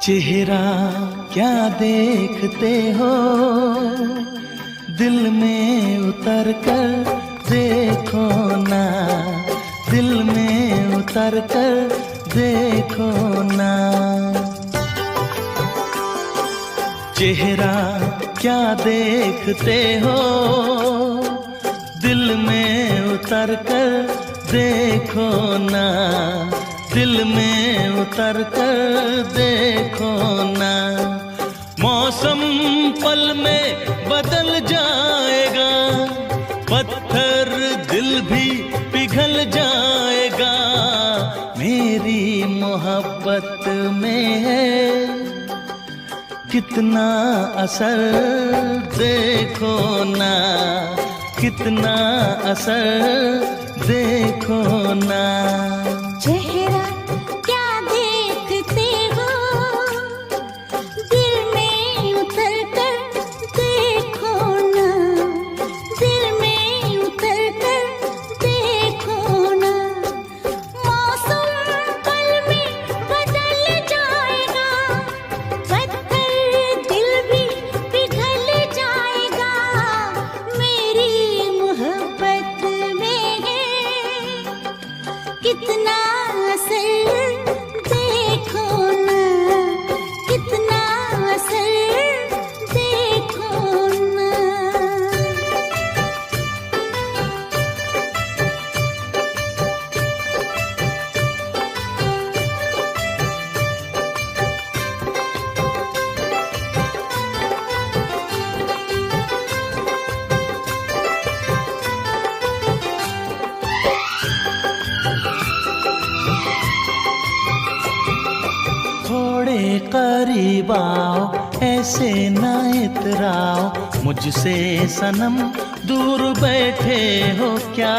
चेहरा क्या देखते हो, दिल में उतर कर देखो ना, दिल में उतर कर देखो ना। चेहरा क्या देखते हो, दिल में उतर कर देखो ना, दिल में उतर कर देखो ना। मौसम पल में बदल जाएगा, पत्थर दिल भी पिघल जाएगा। मेरी मोहब्बत में है कितना असर देखो ना, कितना असर देखो ना। चेहरा क्या देखते हो, दिल में उतर कर देखो ना, दिल में उतर कर देखो ना। मौसम पल में बदल जाएगा, पत्थर दिल भी पिघल जाएगा। मेरी मोहब्बत में है कितना असर देखो ना, कितना असर देखो ना। थोड़े करीब आओ, ऐसे ना इतराओ, मुझसे सनम दूर बैठे हो क्या।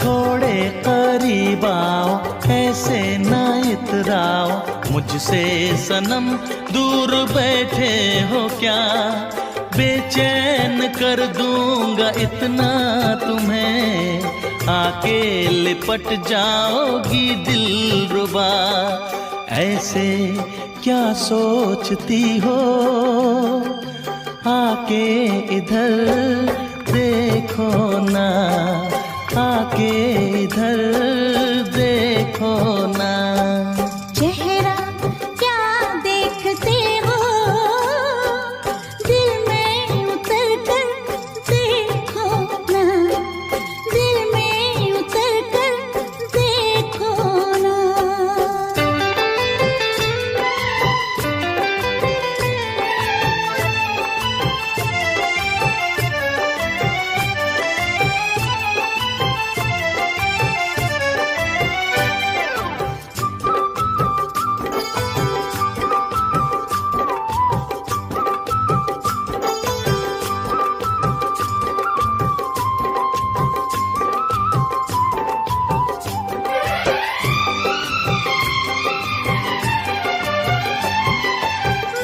थोड़े करीब आओ, ऐसे ना इतराओ, मुझसे सनम दूर बैठे हो क्या। बेचैन कर दूंगा इतना तुम्हें, आके लिपट जाओगी दिलरुबा। ऐसे क्या सोचती हो, आके इधर देखो ना, आके इधर देखो ना। चेहरा क्या देखते हो, दिल में उतर कर देखो ना, दिल में उतर कर देखो ना।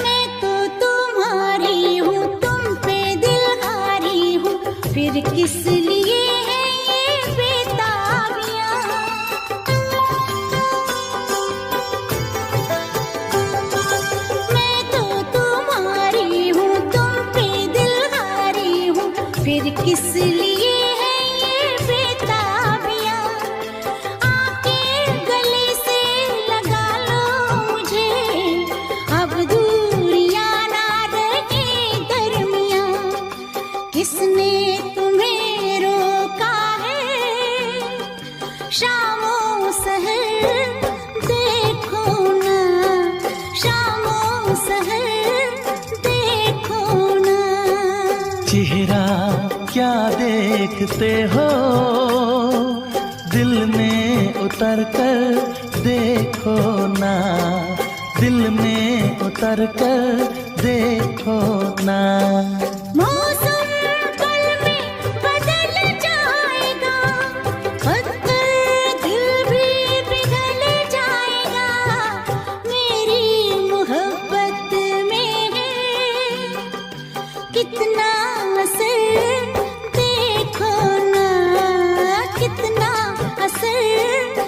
मैं तो तुम्हारी हूँ, तुम पे दिलहारी हूँ, फिर किस लिए है ये बेताबियाँ। मैं तो तुम्हारी हूँ, तुम पे दिलहारी हूँ, फिर किस लिए है ये बेताबियाँ। आके गले से लगा लो मुझे, अब दूरियां ना रहे दरमियां। किसने तुम्हें रोका है, शामों सहर देखो ना, शामों सहर देखो ना। चेहरा क्या देखते हो, दिल में उतर कर देखो ना, दिल में उतर कर देखो ना। मौसम पल में बदल जाएगा, पत्थर दिल भी पिघल जाएगा। मेरी मोहब्बत में है कितना असर देखो ना, कितना असर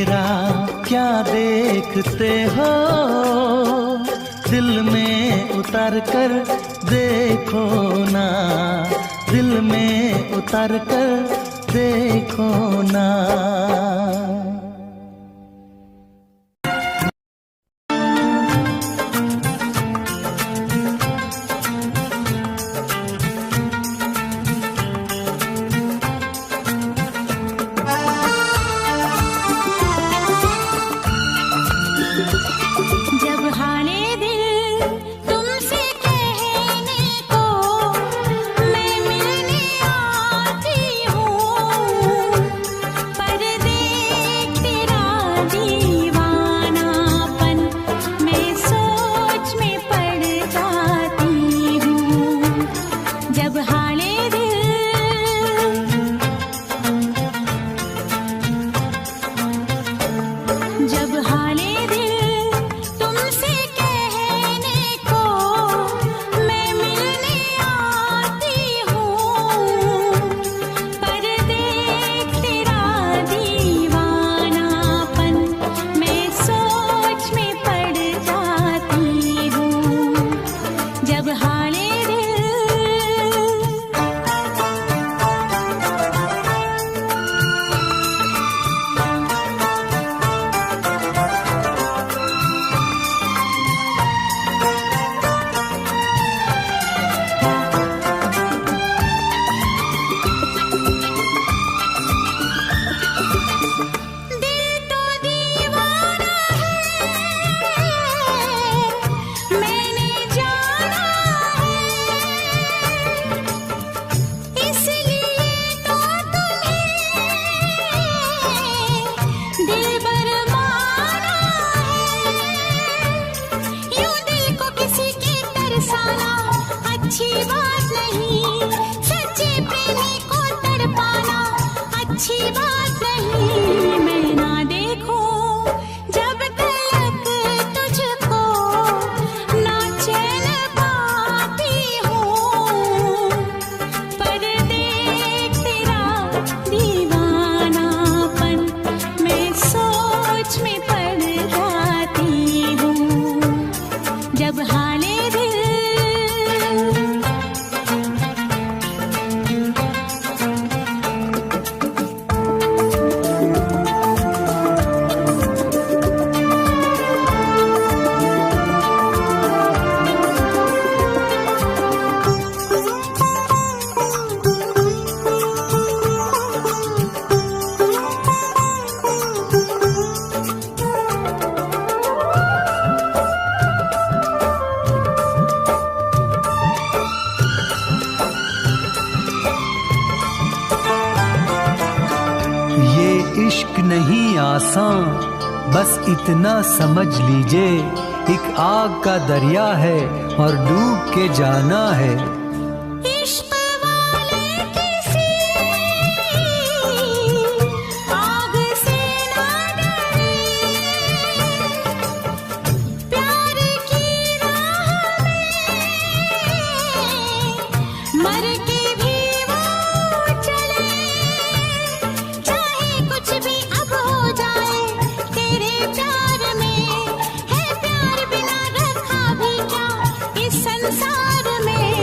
चेहरा क्या देखते हो, दिल में उतर कर देखो ना, दिल में उतर कर देखो ना। जब हाले दिल तुमसे कहने को मैं मिलने आती हूँ, पर देख तेरा दीवानापन मैं सोच में पड़ जाती हूँ। जब हाले जब हाले तुमसे कहने को मैं मिलने आती हूँ, पर देख तेरा दीवानापन मैं सोच में पड़ जाती हूँ। जब हाले अच्छी बात नहीं, सच्चे प्रेमी को तड़पाना अच्छी बात नहीं। मैं ना देखूं जब तक तुझको ना चैन पाती हूँ, पर देख तेरा दीवानापन मैं सोच में पड़ जाती हूँ। जब हाले इश्क नहीं आसान, बस इतना समझ लीजिए, एक आग का दरिया है और डूब के जाना है। इश्क वाले किसी आग से ना डरे, प्यार की राह में मर के भी वो चले, चाहे कुछ भी अब हो जाए तेरे प्यार में, है प्यार बिना रखा भी क्या इस संसार में।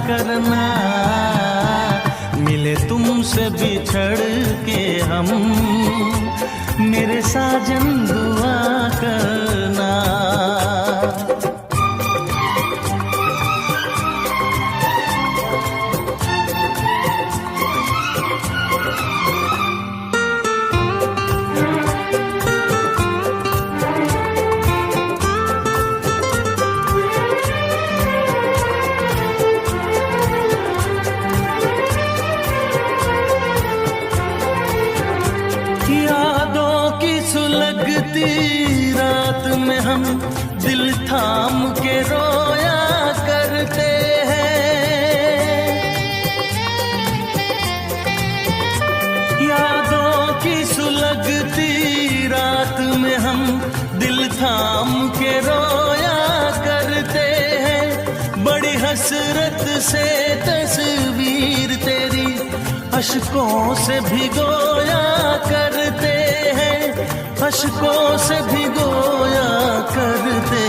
करना, मिले तुमसे बिछड़ के हम, मेरे साजन दुआ करना। रात में हम दिल थाम के रोया करते हैं, यादों की सुलगती रात में हम दिल थाम के रोया करते हैं। बड़ी हसरत से तस्वीर तेरी अश्कों से भिगोया करते हैं, अश्कों से भिगोया करते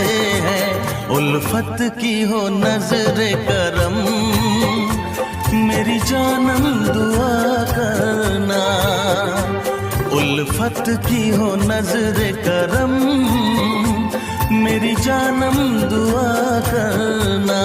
हैं। उल्फत की हो नजरे करम, मेरी जानम दुआ करना। उल्फत की हो नजरे करम, मेरी जानम दुआ करना।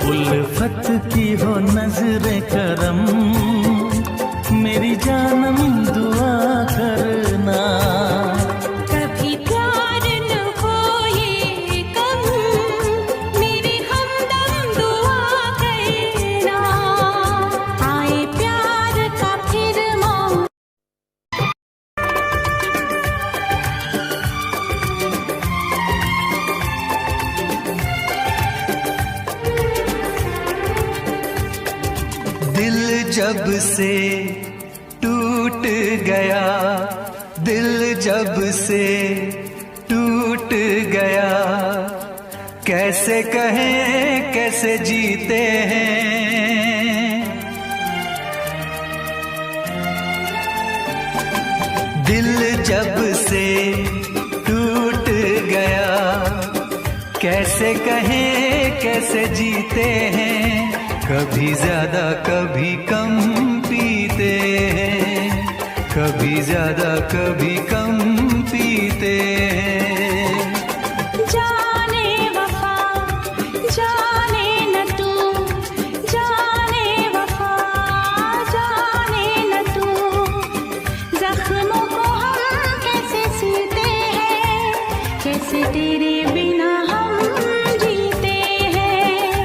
उल्फत की हो नजरे करम, मेरी जानम दुआ करना। कभी प्यार न हो ये कम, मेरे हमदम दुआ करना। आए प्यार का फिर मौका, दिल जब से टूट गया, दिल जब से टूट गया, कैसे कहें कैसे जीते हैं। दिल जब से टूट गया, कैसे कहें कैसे जीते हैं। कभी ज्यादा कभी कम पीते हैं, कभी ज्यादा कभी कम पीते हैं। जाने वफा जाने न तू, जाने वफा जाने न तू, जख्मों को हम कैसे सीते हैं, कैसे तेरे बिना हम जीते हैं।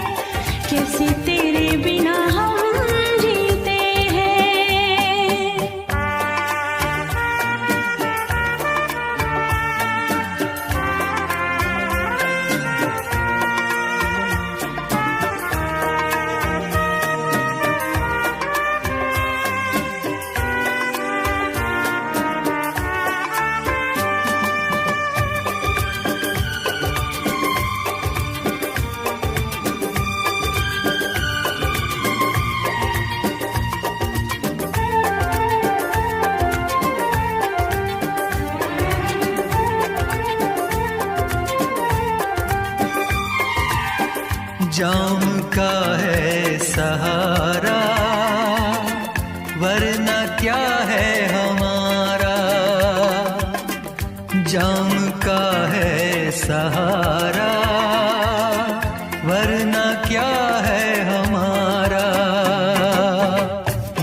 सहारा, वरना क्या है हमारा। जाम का है सहारा, वरना क्या है हमारा।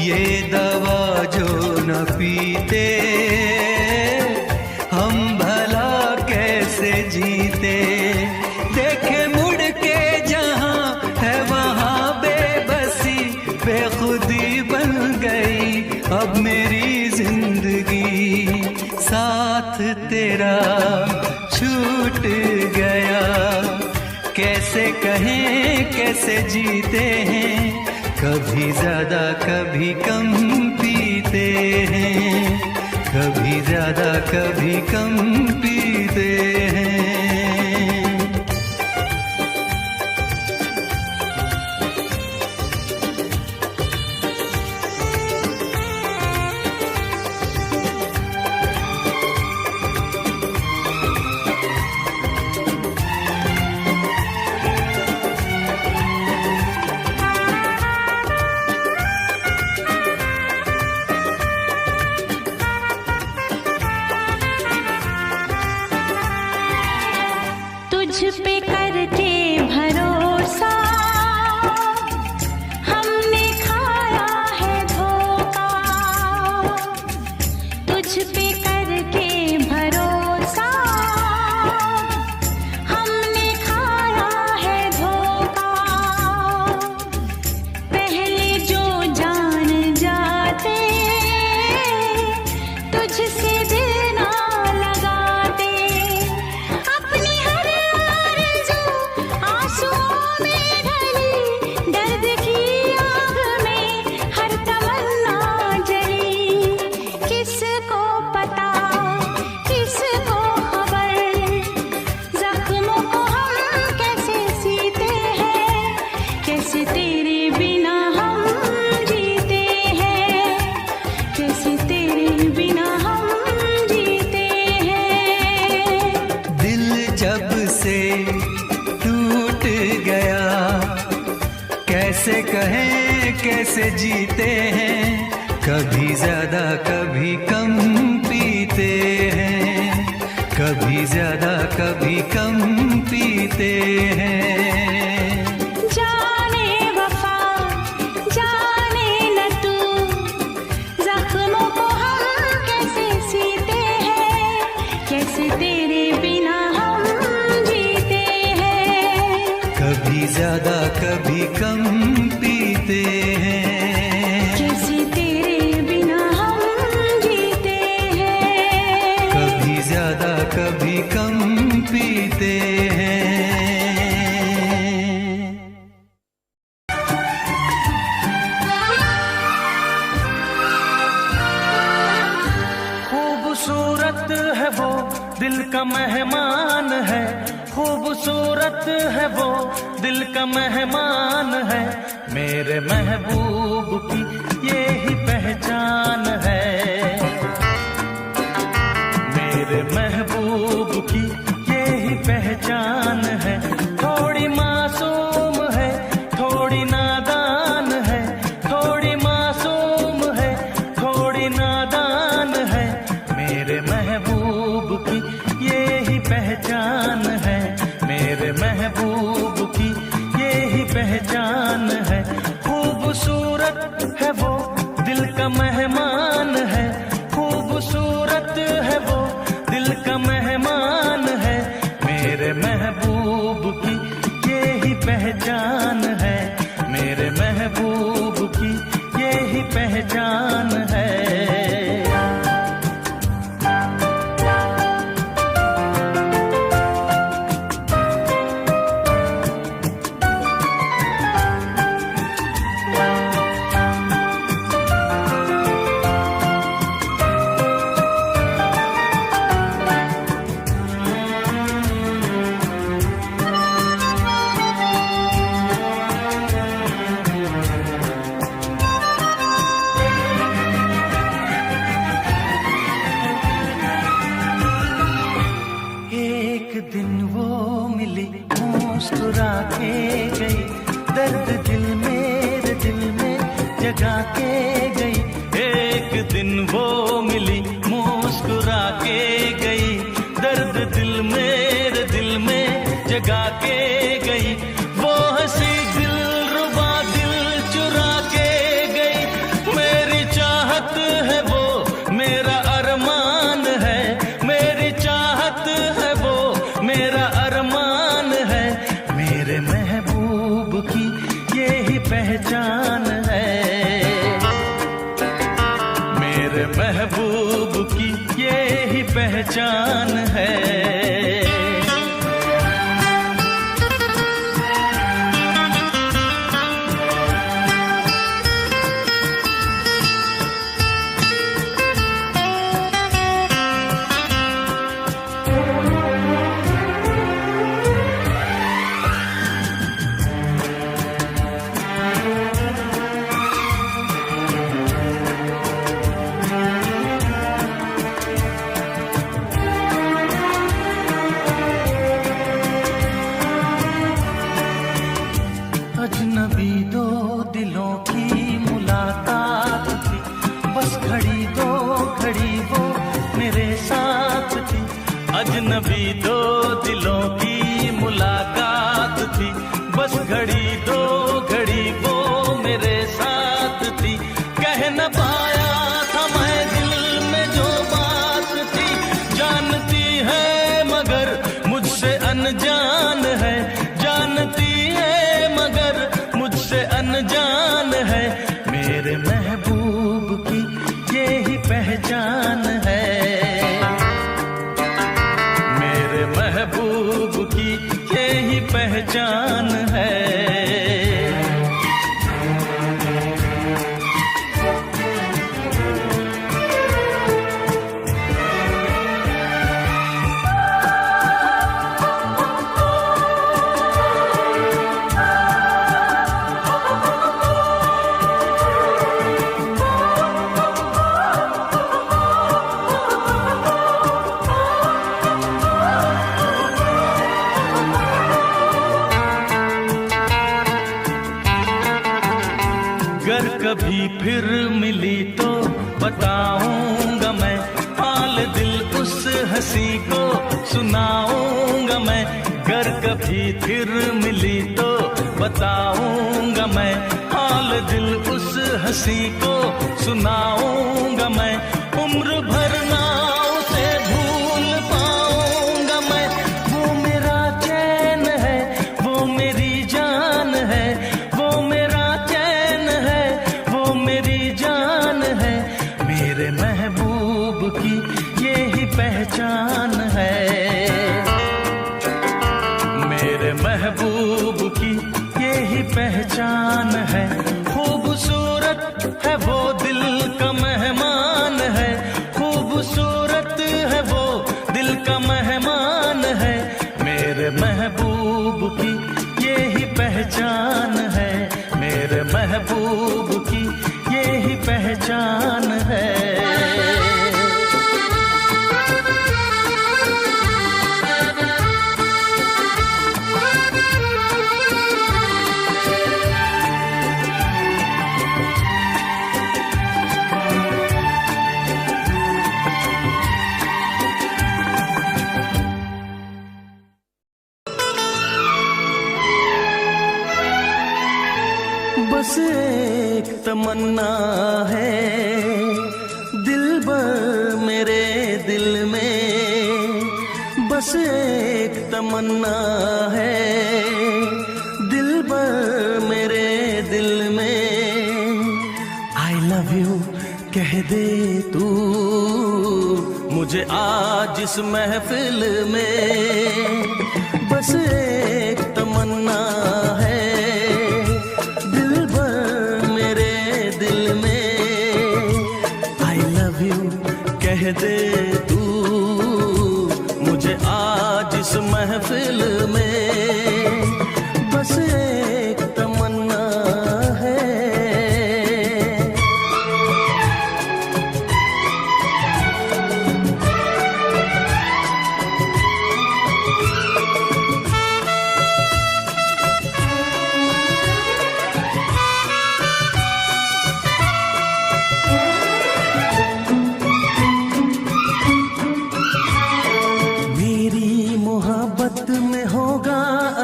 ये दवा जो न पीते, हम भला कैसे जीते। देखे मुड़ के जहाँ है वहाँ बेबसी, बेखुदी बन गई अब मेरी जिंदगी। साथ तेरा छूट गया, कैसे कहें कैसे जीते हैं। कभी ज्यादा कभी कम पीते हैं, कभी ज्यादा कभी कम पीते हैं। तुझ पे करके भरोसा हमने खाया है धोखा। तुझ पे करके भरोसा हमने खाया है धोखा। पहले जो जान जाते तुझसे दिल ना लगाते। अपनी हर आंसुओं में ढली, दर्द की आग में हर तमन्ना जली। किसको पता किसको खबर, जख्मों को हम कैसे सीते हैं। कैसे तेरे बिना हम जीते हैं, कैसे तेरे बिना हम जीते हैं। दिल जब से टूट गया, कैसे कहें कैसे जीते हैं। कभी ज्यादा कभी कम पीते हैं, कभी ज्यादा कभी कम पीते हैं। जाने वफा जाने न तू, जख्मों को हम कैसे सीते हैं। कैसे तेरे बिना हम जीते हैं। कभी ज्यादा कभी कम पीते हैं। कैसे तेरे बिना हम जीते हैं। कभी ज्यादा कभी कम पीते हैं। खूबसूरत है वो दिल का मेहमान है, खूबसूरत है वो दिल का मेहमान है। मेरे महबूब की ये ही पहचान है, मेरे महबूब की ये ही पहचान है। थोड़ी मासूम है थोड़ी नादान है, थोड़ी मासूम है थोड़ी नादान है। मेरे महबूब की ये ही पहचान है, मेरे महबूब की ये ही पहचान है। खूबसूरत है वो दिल का मेहमान है, खूबसूरत है वो दिल का मेहमान है। मेरे महबूब की ये ही पहचान है, मेरे महबूब की ये ही पहचान है। जगा के गई, एक दिन वो मिली मुस्कुरा के गई, दर्द दिल मेरे दिल में जगा के गई, वो हंसी दिल रुबा दिल चुरा के गई, मेरी चाहत है वो मेरा अरमान है, मेरी चाहत है वो मेरा अरमान है, मेरे महबूब की यही पहचान है, मेरे महबूब की यही पहचान है। अजनबी दो दिलों की मुलाकात थी, बस घड़ी दो घड़ी वो मेरे साथ थी, अजनबी दो दिलों की मुलाकात थी, बस घड़ी दो घड़ी वो मेरे साथ थी, कह न पाया था मैं दिल में जो बात थी, जानती है मगर मुझसे अनजान है, जानती है मगर मुझसे अनजान है, मेरे महबूब की यही पहचान है, मेरे महबूब की यही पहचान है। अगर कभी फिर मिली तो बताऊंगा मैं, हाल दिल उस हंसी को सुनाऊंगा मैं, अगर कभी फिर मिली तो बताऊंगा मैं, हाल दिल उस हंसी को सुनाऊंगा मैं, उम्र भर ना उसे भूल पाऊंगा मैं, वो मेरा चैन है वो मेरी जान है, वो मेरा चैन है वो मेरी जान है, मेरे महबूब की यही पहचान है, मेरे महबूब की यही पहचान है, खूबसूरत है वो दिल का मेहमान है, खूबसूरत है वो दिल का मेहमान है, मेरे महबूब की यही पहचान है, मेरे महबूब की यही पहचान है। बस एक तमन्ना है दिलबर मेरे दिल में, बस एक तमन्ना है दिलबर मेरे दिल में, आई लव यू कह दे तू मुझे आज इस महफिल में, बस एक तमन्ना है कह दे तू मुझे आज इस महफिल में, बस एक तमन्ना है।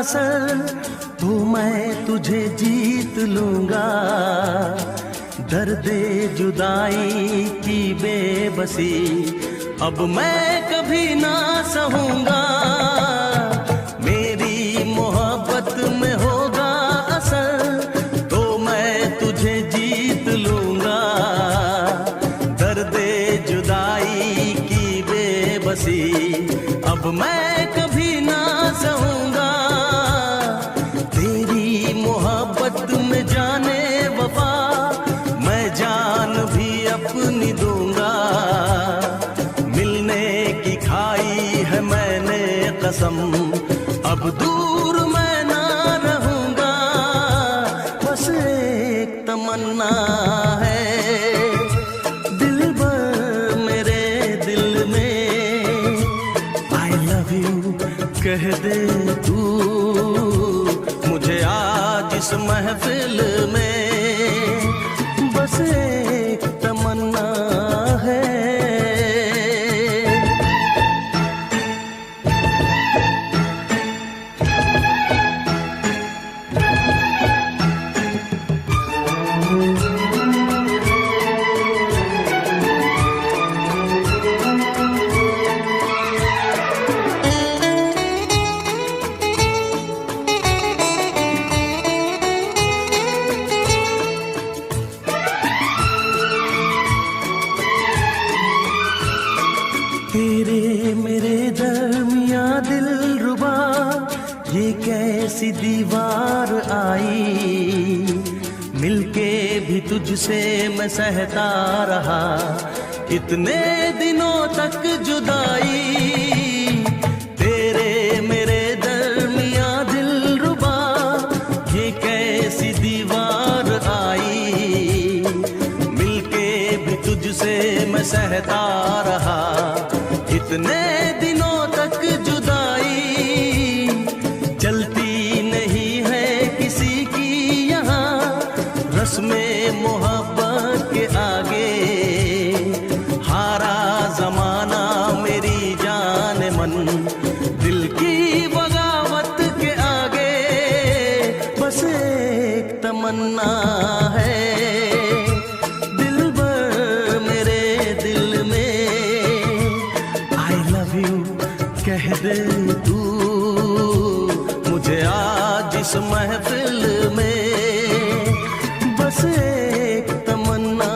असर तो मैं तुझे जीत लूंगा। दर्दे जुदाई की बेबसी अब मैं कभी ना सहूंगा। मेरी मोहब्बत में होगा असर तो मैं तुझे जीत लूंगा। दर्दे जुदाई की बेबसी अब मैं कभी ना सहूंगा। तेरी मोहब्बत में जाने वफा मैं जान भी अपनी दूंगा। मिलने की खाई है मैंने कसम अब दूर मैं ना रहूंगा। बस एक तमन्ना है दिल भर मेरे दिल में, I love you कह दे तू मुझे आज इस महफिल में। बस एक तमन्ना है। तेरे मेरे दरमिया दिल रुबा ये कैसी दीवार आई। मिलके भी तुझसे मैं सहता रहा इतने दिनों तक जुदाई। तेरे मेरे दरमिया दिल रुबा ये कैसी दीवार आई। मिलके भी तुझसे मैं सहता रहा इतने दिनों तक जुदाई। चलती नहीं है किसी की यहाँ रस्में मोहब्बत के आगे। हारा जमाना मेरी जान मन दिल की बगावत के आगे। बस एक तमन्ना है दिल भर मेरे दिल में, कह दे तू मुझे आज इस महफिल में। बस एक तमन्ना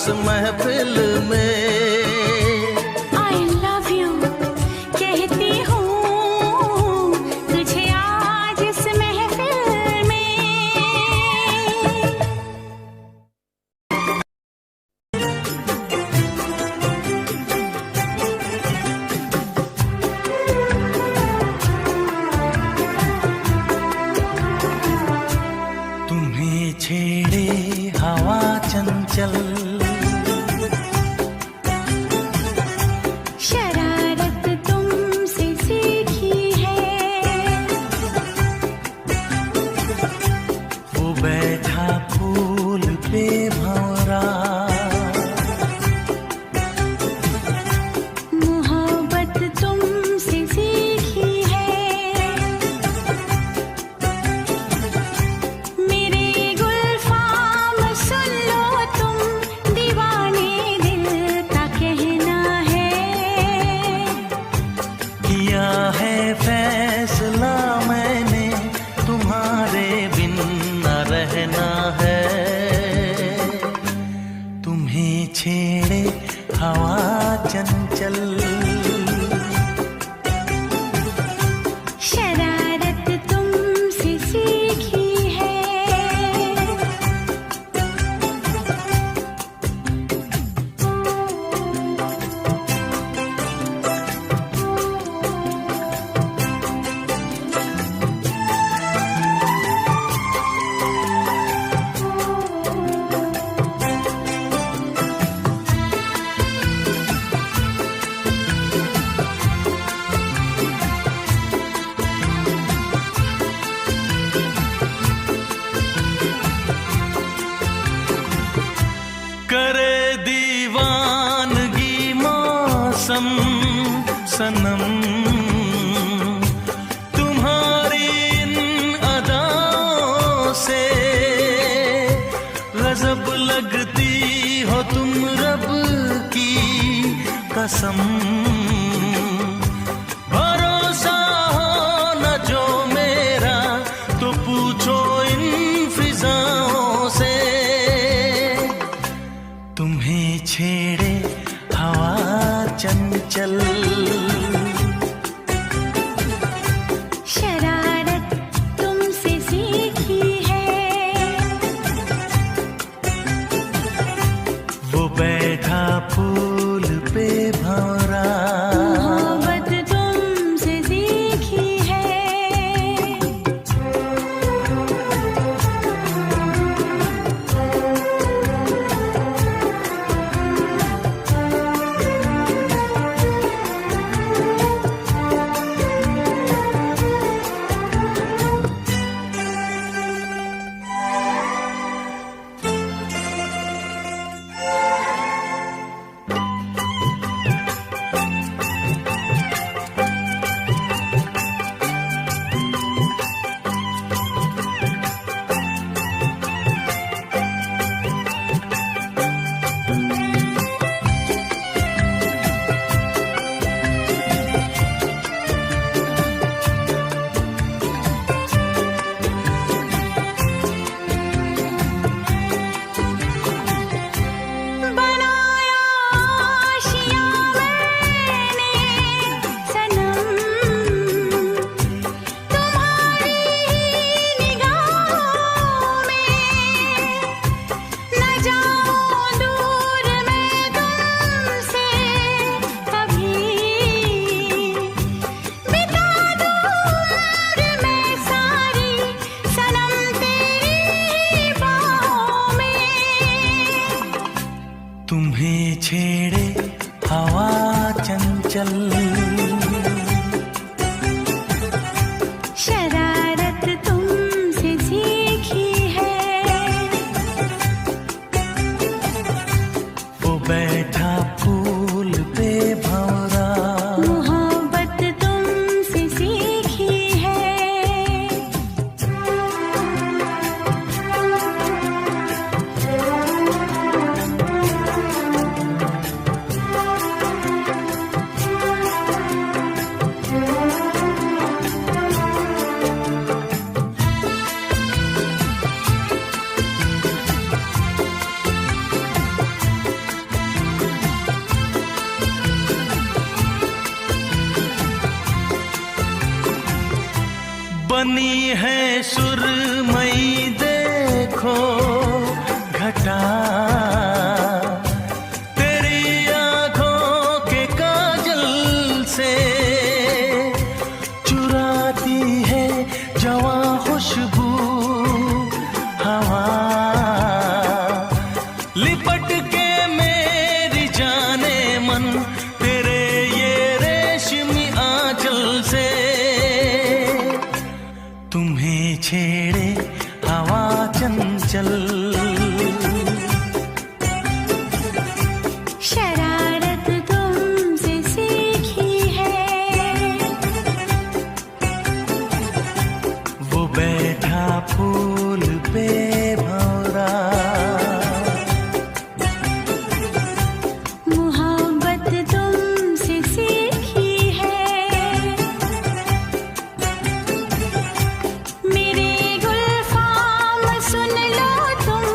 इस महफिल में। I love you कहती हूँ तुझे आज इस महफिल में। तुम्हें छेड़े हवा चंचल, शरारत तुमसे सीखी है, वो बैठा फूल पे भंवरा, मोहब्बत तुमसे सीखी है, मेरे गुलफाम सुन लो तुम, दीवाने दिल का कहना है। किया है फैसला मैंने, तुम्हारे बिन न रहना है। तुम्हें छेड़े हवा चंचल, शरारत तुमसे सीखी है। करे दीवानगी मौसम सनम, तुम्हारी इन अदाओं से गजब लगती हो तुम रब की कसम। भरोसा हो न जो मेरा तो पूछो इन फिजाओं से। तुम्हें छेड़े हवा चंचल, शरारत तुमसे सीखी है, वो बैठा फूल पे भंवरा, मोहब्बत तुमसे सीखी है। तुम्हें छेड़े हवा चंचल, शरारत तुमसे सीखी है, वो बैठा फूल पे भंवरा, मोहब्बत तुमसे सीखी है। बनी है सुरमई देखो घटा, तेरी आंखों के काजल से चुराती है जवां खुशबू हवा, लिपट के मेरी जाने मन तेरे ये रेशमी आंचल से, तुम्हें छेड़े हवा चंचल, शरारत तुमसे सीखी है, वो बैठा फूल पे भौरा, मोहब्बत तुमसे सीखी है, मेरे गुलफाम सुन लो तुम,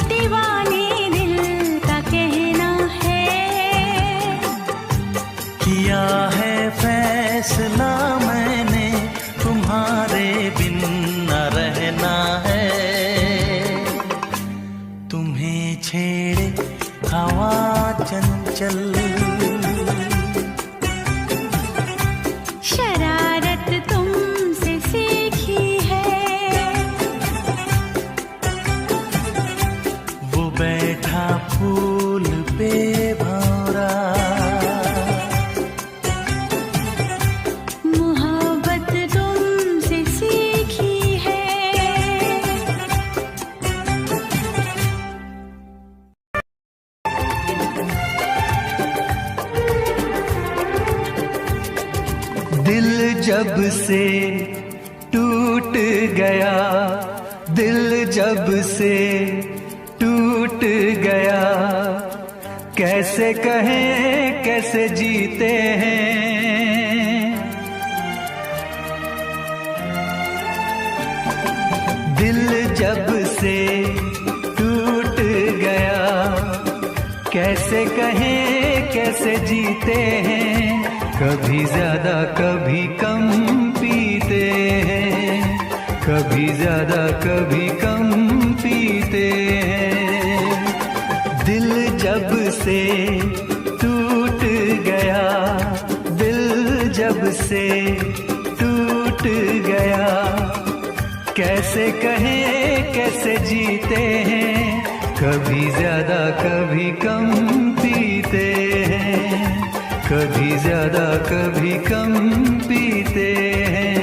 दीवाने दिल का कहना है, किया है फैसला मैंने तुम्हारे बिन न रहना है, तुम्हें छेड़े हवा चंचल, शरारत तुमसे सीखी है, वो बैठा फूल पे भौरा, मोहब्बत तुमसे सीखी है। दिल जब से टूट गया, दिल जब से टूट गया, कैसे कहें कैसे जीते हैं, दिल जब से टूट गया, कैसे कहें कैसे जीते हैं, कभी ज्यादा कभी कम पीते हैं, कभी ज्यादा कभी कम पीते हैं, दिल जब से टूट गया, दिल जब से टूट गया, कैसे कहें कैसे जीते हैं, कभी ज्यादा कभी कम पीते हैं, कभी ज्यादा कभी कम पीते हैं।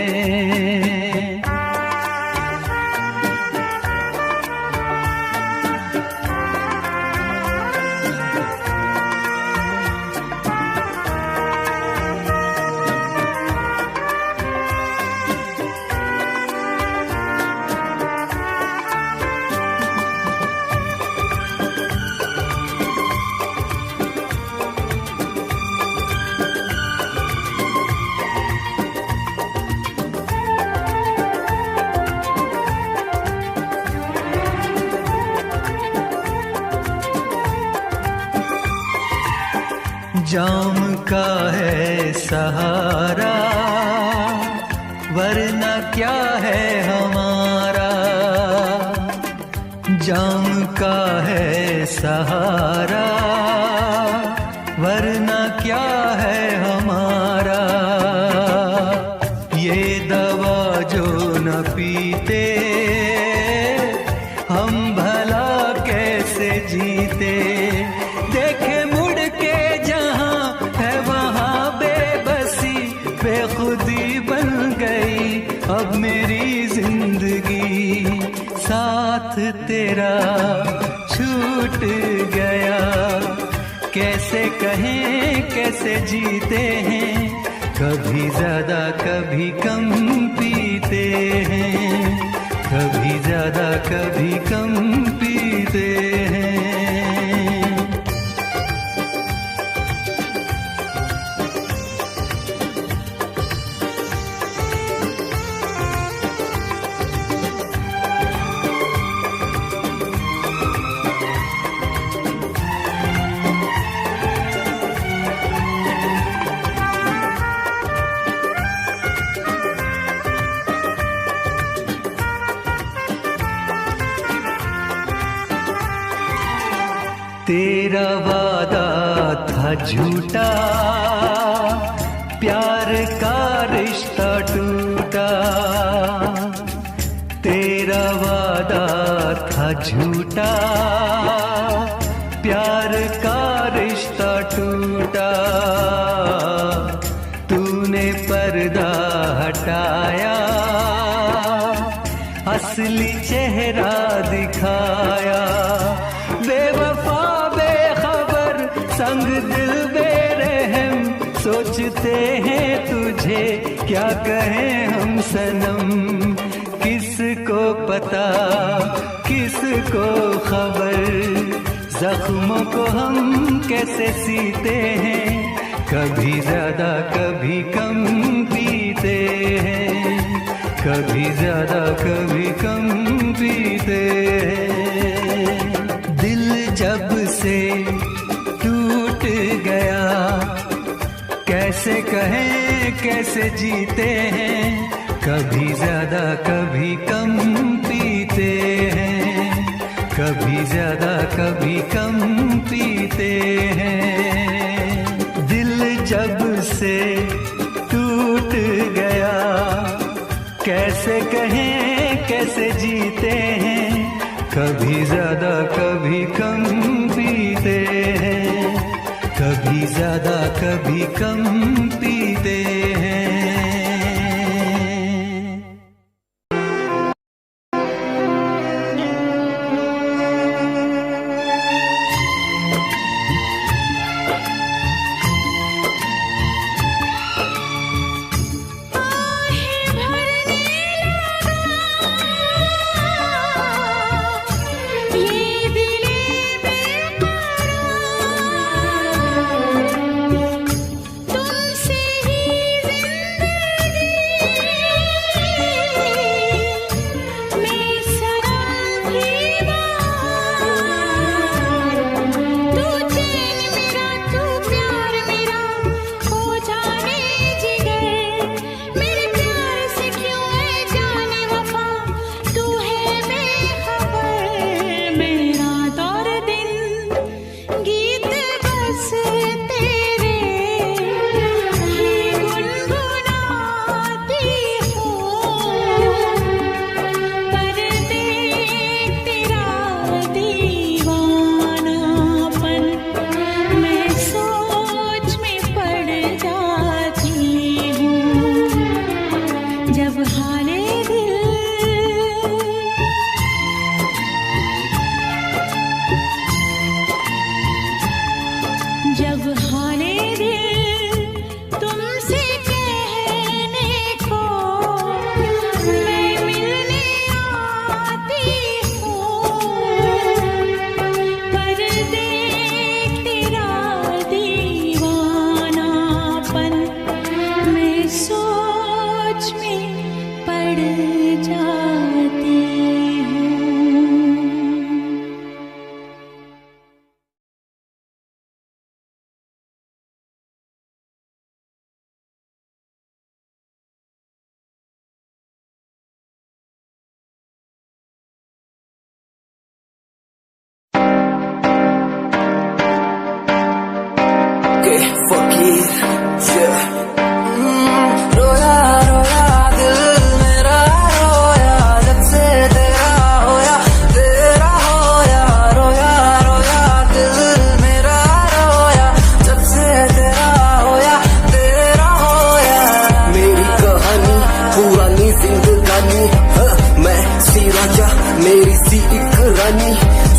जाम का है सहारा, वरना क्या है हमारा, जाम का है सहारा, वरना क्या है हमारा, ये दवा जो न पीते हम भला कैसे जीते, देखे मुड़ के जहां है वहां बेबसी, बेखुदी बन गई अब मेरी जिंदगी, साथ तेरा छूट गया, कैसे कहें कैसे जीते हैं, कभी ज्यादा कभी कम पीते हैं, कभी ज्यादा कभी कम पीते हैं। तेरा वादा था झूठा, प्यार का रिश्ता टूटा। तेरा वादा था झूठा, प्यार का रिश्ता टूटा। तूने पर्दा हटाया, असली चेहरा दिखाया। बेवफा बेखबर संग दिल बेरहम, सोचते हैं तुझे क्या कहें हम सनम। किसको पता किसको खबर, जख्मों को हम कैसे सीते हैं। कभी ज्यादा कभी कम पीते हैं, कभी ज्यादा कभी कम पीते हैं। दिल जब से टूट गया, कैसे कहें कैसे जीते हैं। कभी ज्यादा कभी कम पीते हैं, कभी ज्यादा कभी कम पीते हैं। दिल जब से टूट गया, कैसे कहें कैसे जीते हैं। कभी ज्यादा कभी कम पीते हैं, कभी ज्यादा कभी कम पीते हैं। रोया रोया दिल मेरा रोया, जब से तेरा होया तेरा होया। रोया रोया दिल मेरा रोया, जब से तेरा होया तेरा होया। मेरी कहानी पुरानी जिंदगानी, मैं सी राजा मेरी सी एक रानी।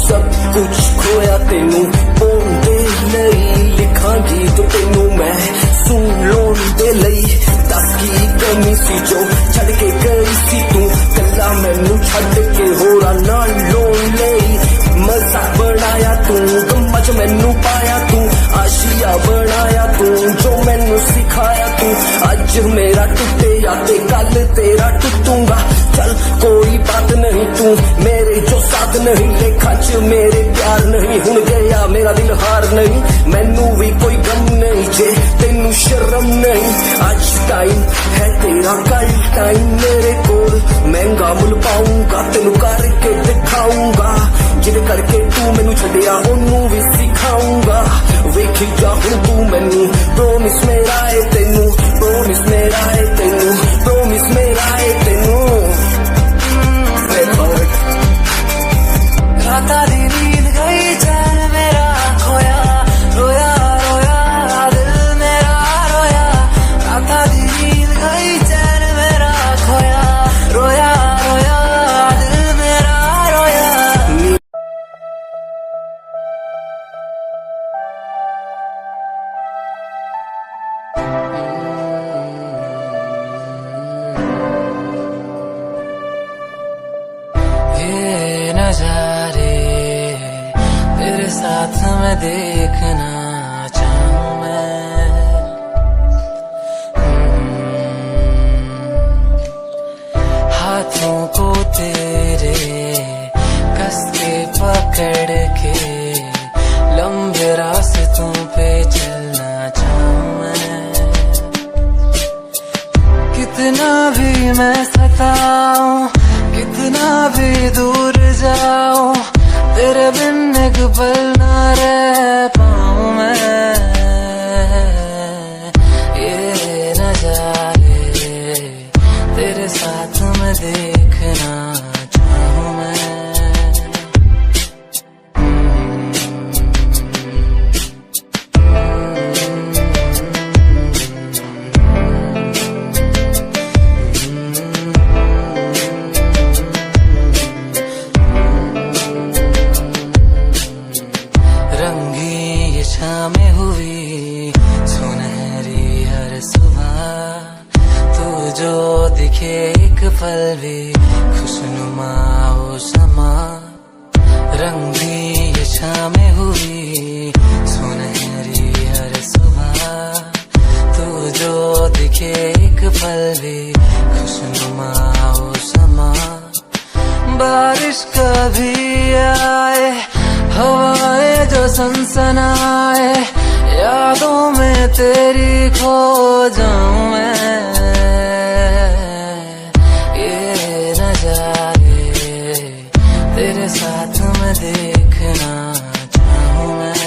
सब कुछ खोया तेनू पोंदे नहीं, लिखांगी तो तेनू मैं सुन लोन दे लई। दस की कमी सी जो छड़ के गई सी तू, कला मैनू छड़ के होरा नाल लोन लई। मजाक बनाया तू, गम्मा च मैनू पाया तू, आशिया बनाया तू, जो मैनू सिखाया तू। अज मेरा टुटे या ते कल तेरा टुटूंगा। चल कोई बात नहीं, तू मेरे जो साथ नहीं, लेखा च मेरे प्यार नहीं। हुण गया मेरा दिल हार नहीं, मैनू भी कोई गम नहीं जे तेनू शर्म नहीं। आज टाइम है तेरा, कल टाइम मेरे कोल, महंगा मुल पाऊंगा तेनू करके दिखाऊंगा। जिवें करके तू मैनू छड्डिया ओनू भी सिखाऊंगा वेखी जा हुण तू मैनू प्रोमिस मेरा है तेनू प्रोमिस मेरा है तेनू प्रोमिस मेरा है तेनू राता दी नींद गई चैन मेरा खोया रोया रोया दिल मेरा रोया राता दी नींद गई चैन मेरा खोया रोया रोया दिल मेरा रोया ये नजारे तेरे साथ मैं देखना चाहूं मैं हाथों को तेरे कस के पकड़ के लंबे रास्तों पे चलना चाहूं मैं कितना भी मैं सताऊं कितना भी दूर जाऊं तेरे बिन एक पल ना रह पाऊं मैं ये नजारे तेरे साथ मैं देखना चाहूं मैं शामें हुई सुनहरी हर सुबह तू जो दिखे एक पल भी खुशनुमा हो समा रंगी ये शामें हुई सुनहरी हर सुबह तू जो दिखे एक पल भी खुशनुमा हो समा बारिश कभी आए हवाएं जो सनसनाए यादों में तेरी खो जाऊं मैं ये नजारे तेरे साथ मैं देखना चाहूं मैं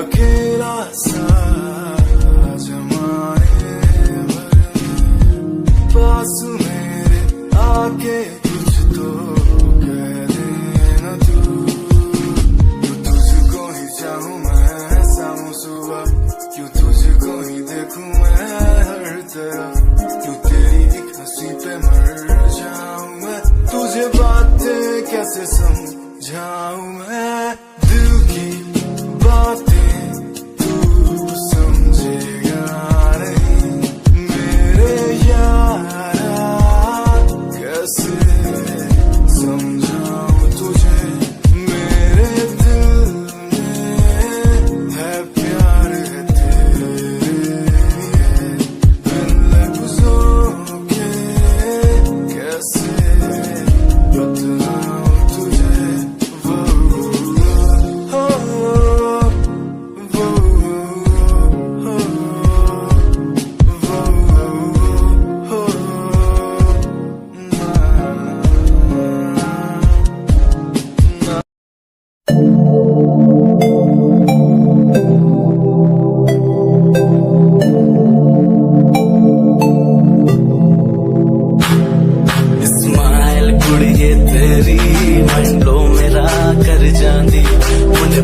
अकेला सा जमाने भर पास मेरे आके कुछ तो कह देना तू तुझको ही चाहूं मैं शाम सुबह क्यों तुझको ही देखूं मैं हर तरफ क्यों तेरी एक हंसी पे मर जाऊं मैं तुझे बातें कैसे समझाऊं मैं दिल की बातें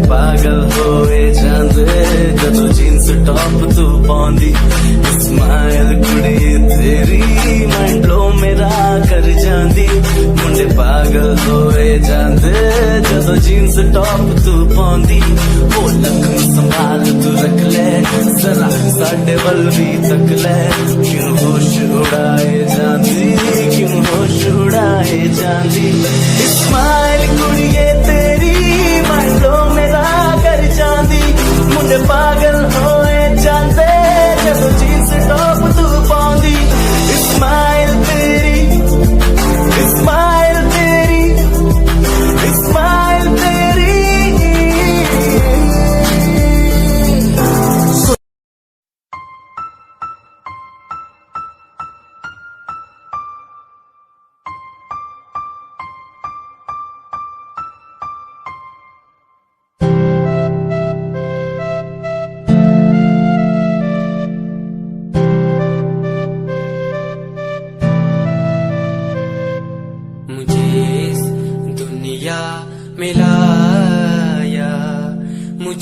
पागल होए जांदे जदों जींस टॉप तू पाउंदी स्माइल कुड़ी तेरी मंडलो मेरा कर जांदी मुंडे पागल होए जांदे जदों जींस टॉप तू पाउंदी ओ लक संभाल तू रख ले जरा साडे वल भी तक ले क्यों होश उड़ाए जांदी क्यों होश उड़ाए जांदी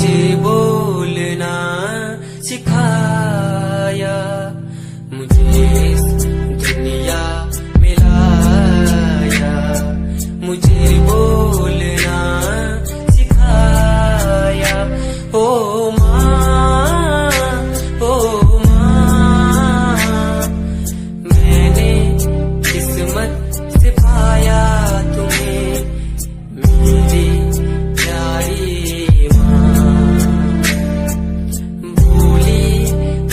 मुझे बोलना सिखाया, मुझे इस दुनिया में लाया, मुझे बोलना सिखाया। ओ माँ, ओ माँ, मैंने किस्मत से पाया तुम्हें, मेरी प्यारी माँ, भोली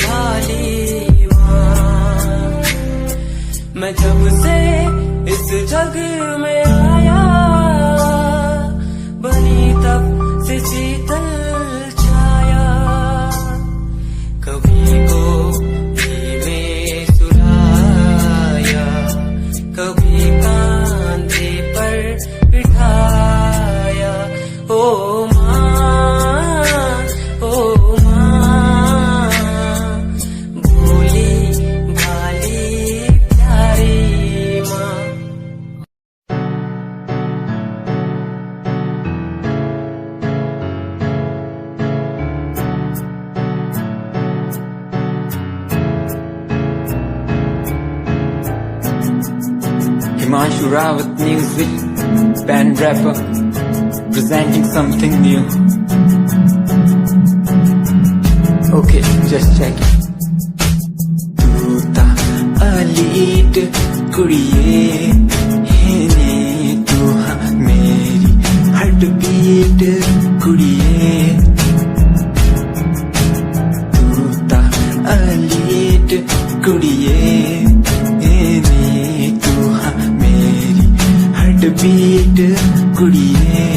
भाली माँ। मैं जब से इस जग में आया, बनी तब से शीतल छाया, कभी गोदी में सुलाया, कभी कांधे पर बिठाया। ओ माँ, ओ माँ, भोली भाली प्यारी माँ। Himanshu Rawat music, band rapper, presenting something new. Okay, just check it. तू ता अलीट कुड़िए है ने, तू हाँ मेरी हार्ट बीट कुड़िए, तू ता अलीट कुड़िए है ने, तू हाँ मेरी हार्ट बीट कुड़िए।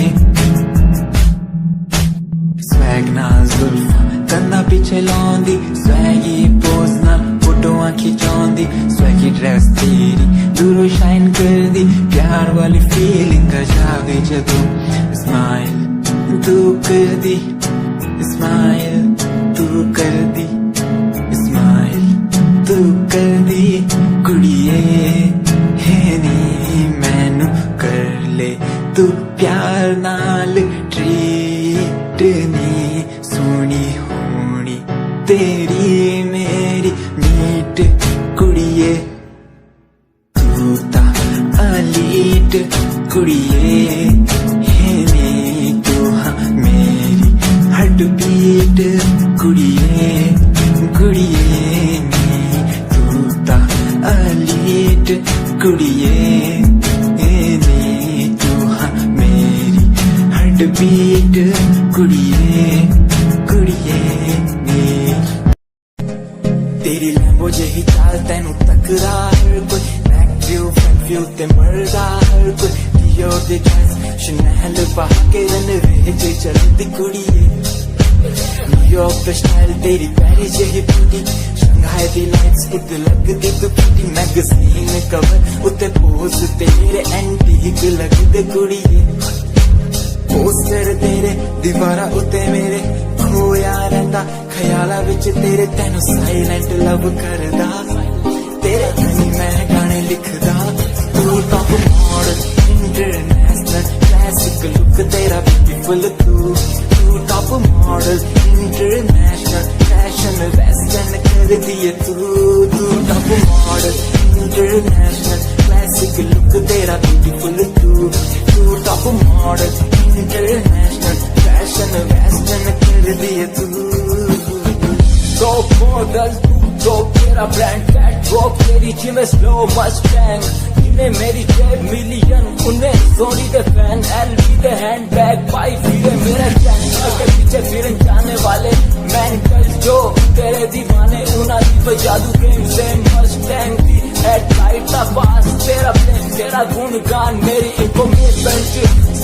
स्वैग नाल जुल्फां कंधा पिछे लाउंदी, स्वैगी पोज नाल फोटोआं खिचाउंदी, स्वैगी ड्रेस तेरी दूरों शाइन कर दी, प्यार वाली फीलिंग आ जावे जदों स्माइल तू कर दी, स्माइल तू कर दी, स्माइल तू कर दी कुड़िए है नी, मैनू कर ले तू प्यार नाल ट्रीट नी, सोनी होनी तेरी मेरी मीट कुड़िए। तू ता अलीट कुड़िए है नी, तू हाँ मेरी हार्ट बीट कुड़िए, कुड़िए नी, तू ता अलीट कुड़िए है नी, तू हाँ मेरी हार्ट बीट कुड़िए, कुड़िए नी। तेरी लैम्बो जही चाल तैनू तकदा हर कोई, बैक व्यू फ्रंट व्यू ते मरदा हर कोई, दियो दे ड्रेस शनैल पा के रनवे जे चलदी कुड़िए। न्यूयॉर्क दा स्टाइल तेरी पेरिस जही ब्यूटी, शंघाई दी लाइट्स खुद लगदी दुपट्टी, मैगजीन कवर उत्ते पोज तेरे एंटीक लगदे कुड़िए। पोस्टर तेरे दीवारा उत्ते मेरे खोया रहिंदा, ख्याला विच तेरे तैनू साइलेंट लव करदा, तेरे ताईं मैं गाने लिखदा। तू top model international classic look तेरा ब्यूटीफुल, तू top model international fashion western कर दिए तू top model international classic look तेरा ब्यूटीफुल, तू top model international fashion western कर दिए तू। टॉप मॉडल तू तेरा ब्रांड कैट वॉक, तेरी जिम स्लो मस्टैंग, जिन्हें मेरी 10 मिलियन उन्हें सोनी दे फैन, एलवी दे हैंड बैग पाई फिरे मेरा चैनल के पीछे फिरन जाने वाले मेंटल जो तेरे दीवाने, उना दी जादू गेम से मस्टैंग दी हेडलाइट दा पास, तेरा प्लेन तेरा गुणगान मेरी इंफॉर्मेशन,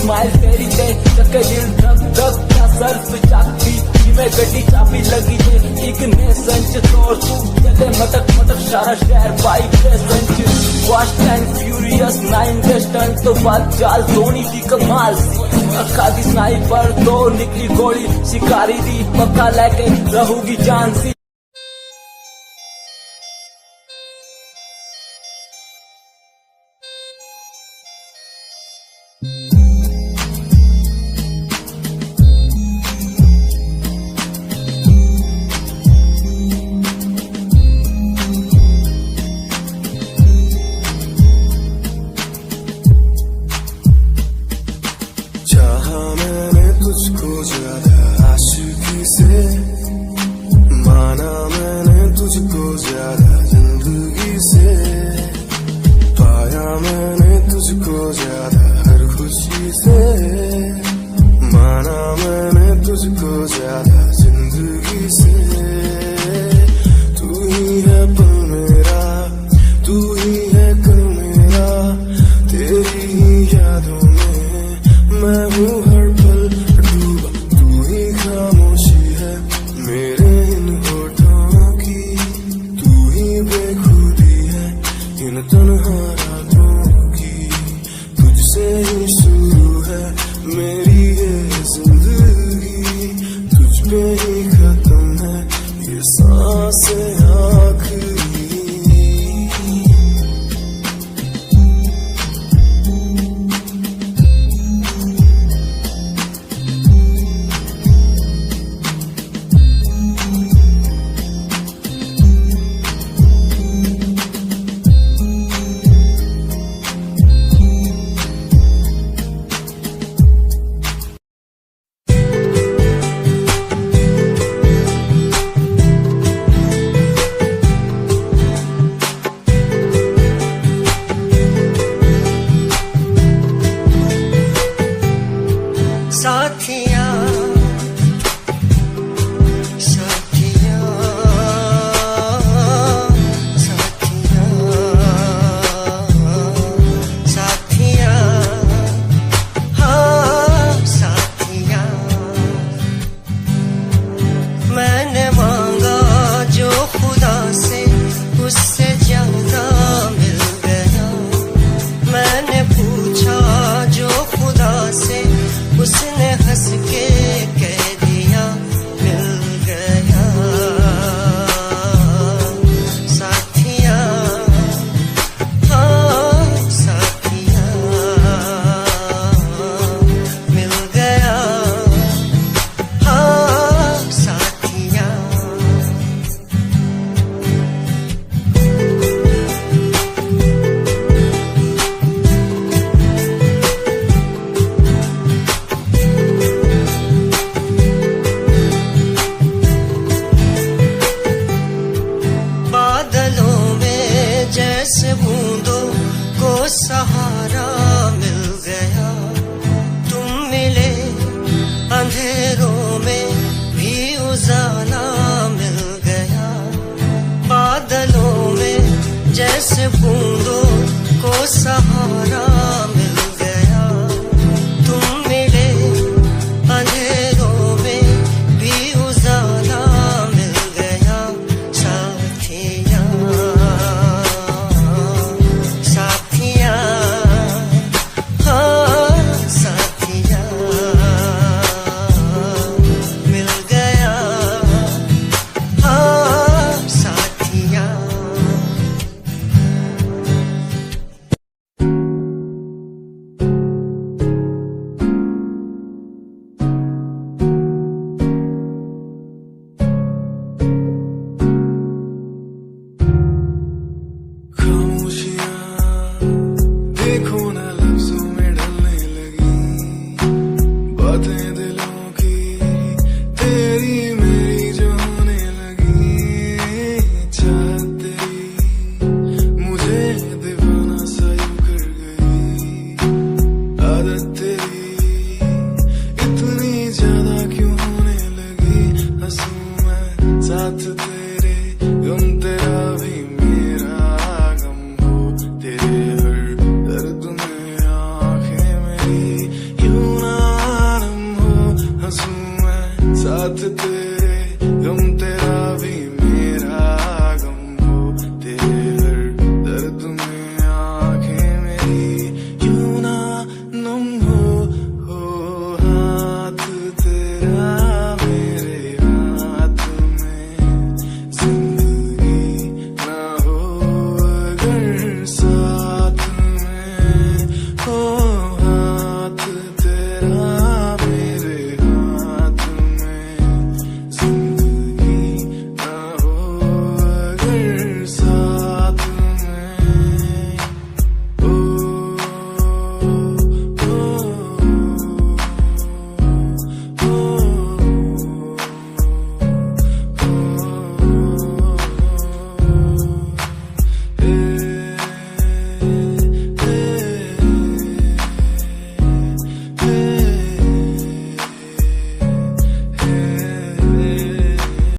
स्माइल तेरी ते चक्के दिल धक धक क्या सर्फ चाकती, जिमें गड्डी चाबी लगी थे एक ने संच तोड़, तू चले मटक मटक सारा शहर बाइक पे संच, फास्ट एंड फ्यूरियस 9 के स्टंट तो बात चाल धोनी की कमाल सी, अक्का दी स्नाइपर तो निकली गोली, शिकारी दी पक्का लेके रहूगी जान सी। पे ही खत्म है ये सांस आखिरी। साथिया साथिया साथिया साथिया हाँ साथिया, मैंने मांगा जो खुदा से उससे ज्यादा मिल गया। मैंने पूछा जो खुदा से उसने हंस के कह दिया मिल गया। साथिया हाँ साथिया मिल गया। हाँ साथिया जैसे बूंदों को सहारा मिल गया। तुम मिले अंधेरों में भी उजाला मिल गया। बादलों में जैसे बूंदों को सहारा मिल गया। तुम मिले अंधेरों में भी उजाला मिल गया। साथिया साथिया हाँ साथिया मिल गया। हाँ साथिया देखो ना लफ्जों में ढलने लगी बातें दिलों की तेरी मेरी जो होने लगी। चाहत तेरी मुझे दीवाना सा यूं कर गई। आदत तेरी इतनी ज्यादा क्यों होने लगी। हंसूं मैं साथ